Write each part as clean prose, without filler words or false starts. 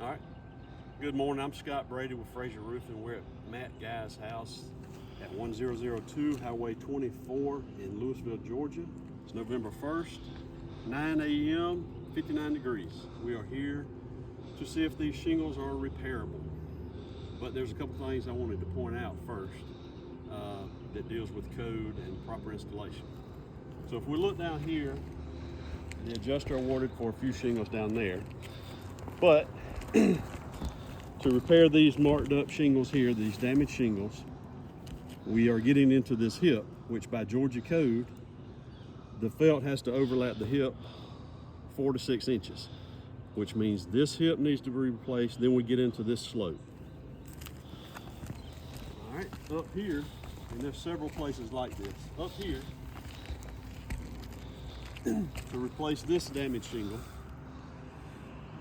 All right. Good morning. I'm Scott Brady with Frazier Roofing. We're at Matt Guy's house at 1002 Highway 24 in Louisville, Georgia. It's November 1st, 9 a.m., 59 degrees. We are here to see if these shingles are repairable. But there's a couple things I wanted to point out first that deals with code and proper installation. So if we look down here, the adjuster awarded for a few shingles down there. But to repair these marked up shingles here, these damaged shingles, we are getting into this hip, which by Georgia code, the felt has to overlap the hip 4 to 6 inches, which means this hip needs to be replaced. Then we get into this slope. All right, up here, and there's several places like this. Up here, to replace this damaged shingle,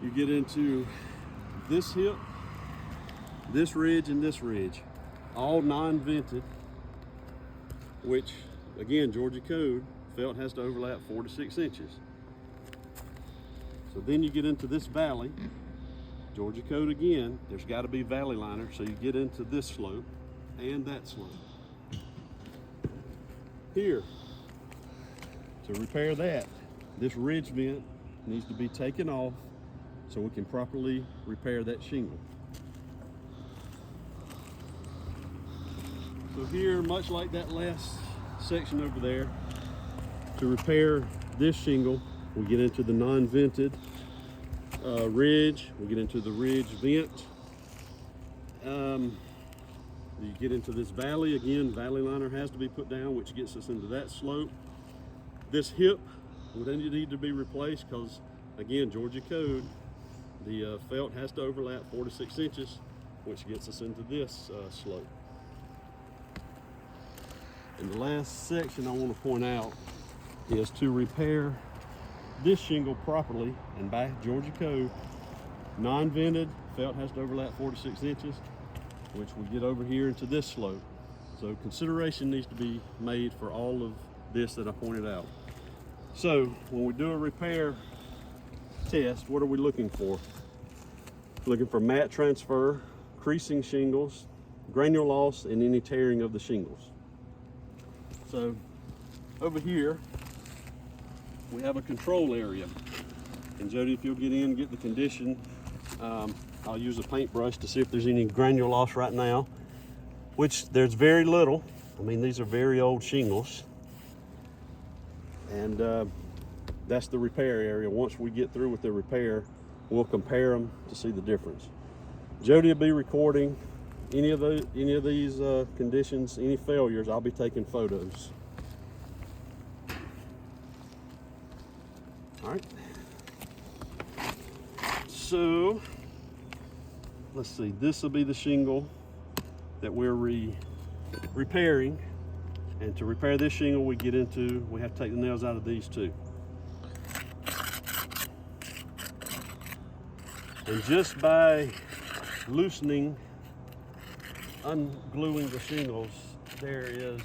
you get into this hip, this ridge, and this ridge, all non-vented, which again, Georgia code, felt has to overlap 4 to 6 inches. So then you get into this valley, Georgia code again, there's got to be valley liner, so you get into this slope and that slope. Here, to repair that, this ridge vent needs to be taken off so we can properly repair that shingle. So here, much like that last section over there, to repair this shingle, we get into the non-vented ridge, we get into the ridge vent. You get into this valley, again, valley liner has to be put down, which gets us into that slope. This hip would need to be replaced because, again, Georgia code, the felt has to overlap 4 to 6 inches, which gets us into this slope. And the last section I want to point out is to repair this shingle properly, and by Georgia code, non-vented, felt has to overlap 4 to 6 inches, which we get over here into this slope. So consideration needs to be made for all of this that I pointed out. So when we do a repair test, what are we looking for? Looking for mat transfer, creasing shingles, granule loss, and any tearing of the shingles. So over here, we have a control area. And Jody, if you'll get in and get the condition, I'll use a paintbrush to see if there's any granule loss right now, which there's very little. I mean, these are very old shingles. And that's the repair area. Once we get through with the repair, we'll compare them to see the difference. Jody will be recording any of these conditions, any failures. I'll be taking photos. All right. So let's see. This will be the shingle that we're repairing. And to repair this shingle, we have to take the nails out of these too. And just by loosening, ungluing the shingles, there is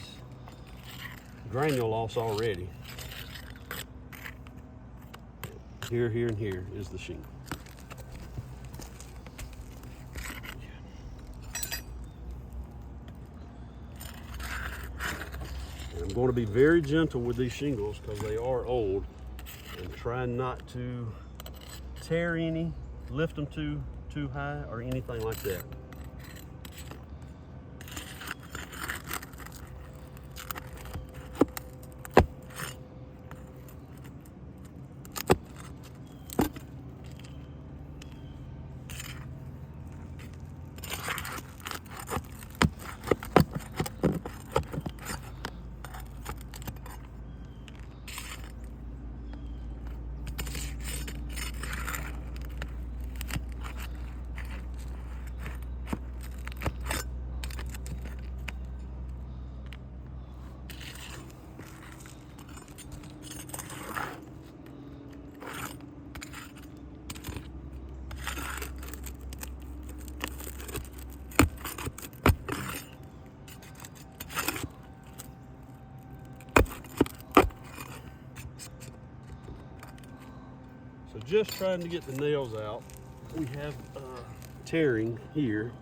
granule loss already. Here, here, and here is the shingle. And I'm going to be very gentle with these shingles because they are old, and try not to tear any, lift them too high or anything like that. So just trying to get the nails out. We have tearing here.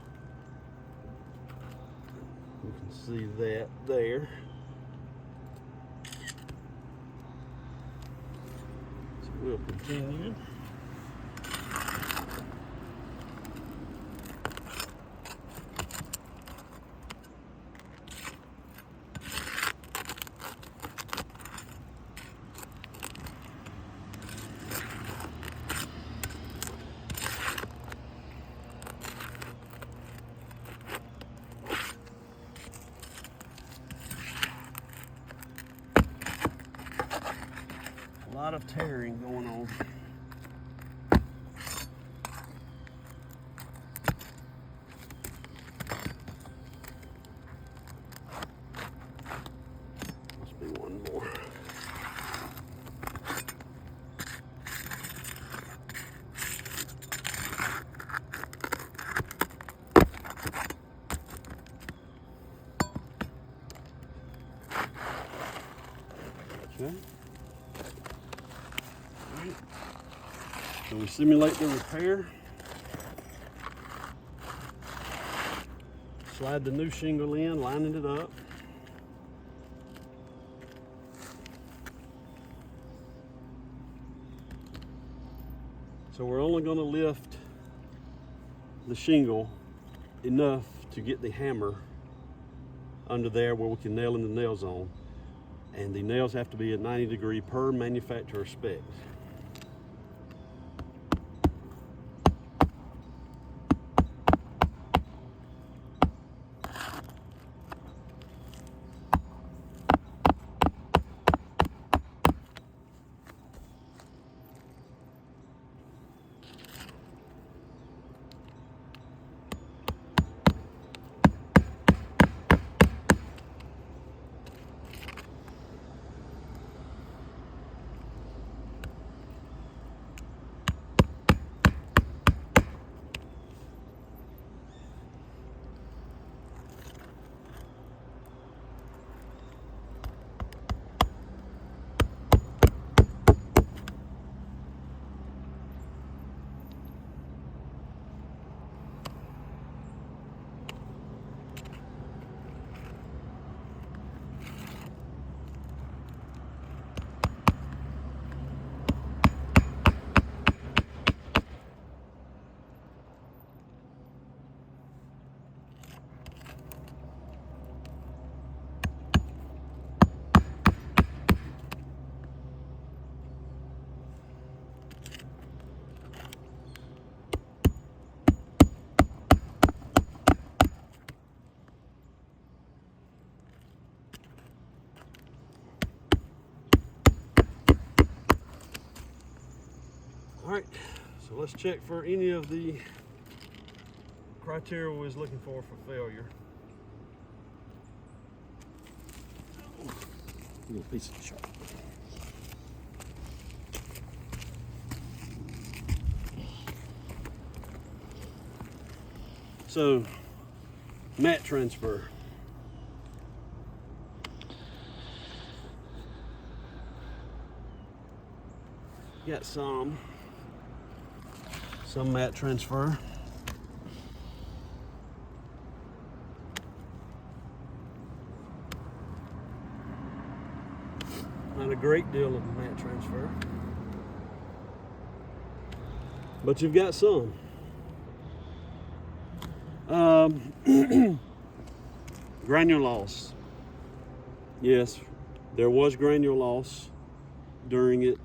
You can see that there. So we'll continue. A lot of tearing going on. Must be one more. Okay. So we simulate the repair. Slide the new shingle in, lining it up. So we're only going to lift the shingle enough to get the hammer under there where we can nail in the nails on. And the nails have to be at 90 degrees per manufacturer spec. All right, so let's check for any of the criteria we was looking for failure. A little piece of chalk. So, mat transfer. Got some mat transfer. Not a great deal of mat transfer, but you've got some. Granule loss. Yes, there was granule loss during it,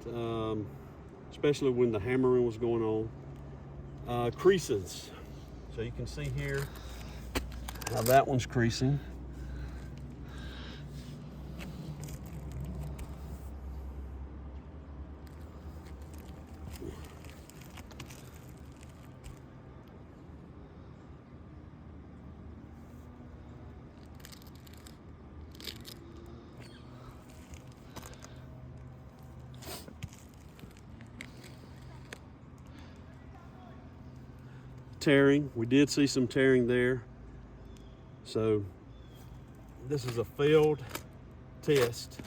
especially when the hammering was going on. Creases. So you can see here how that one's creasing. Tearing, we did see some tearing there. So this is a failed test.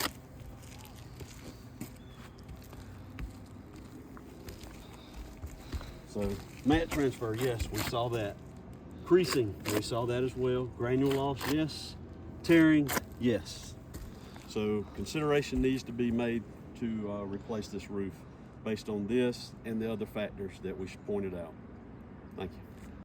So mat transfer, yes, we saw that. Creasing, we saw that as well. Granule loss, yes. Tearing, yes. So consideration needs to be made to replace this roof based on this and the other factors that we pointed out. Thank you.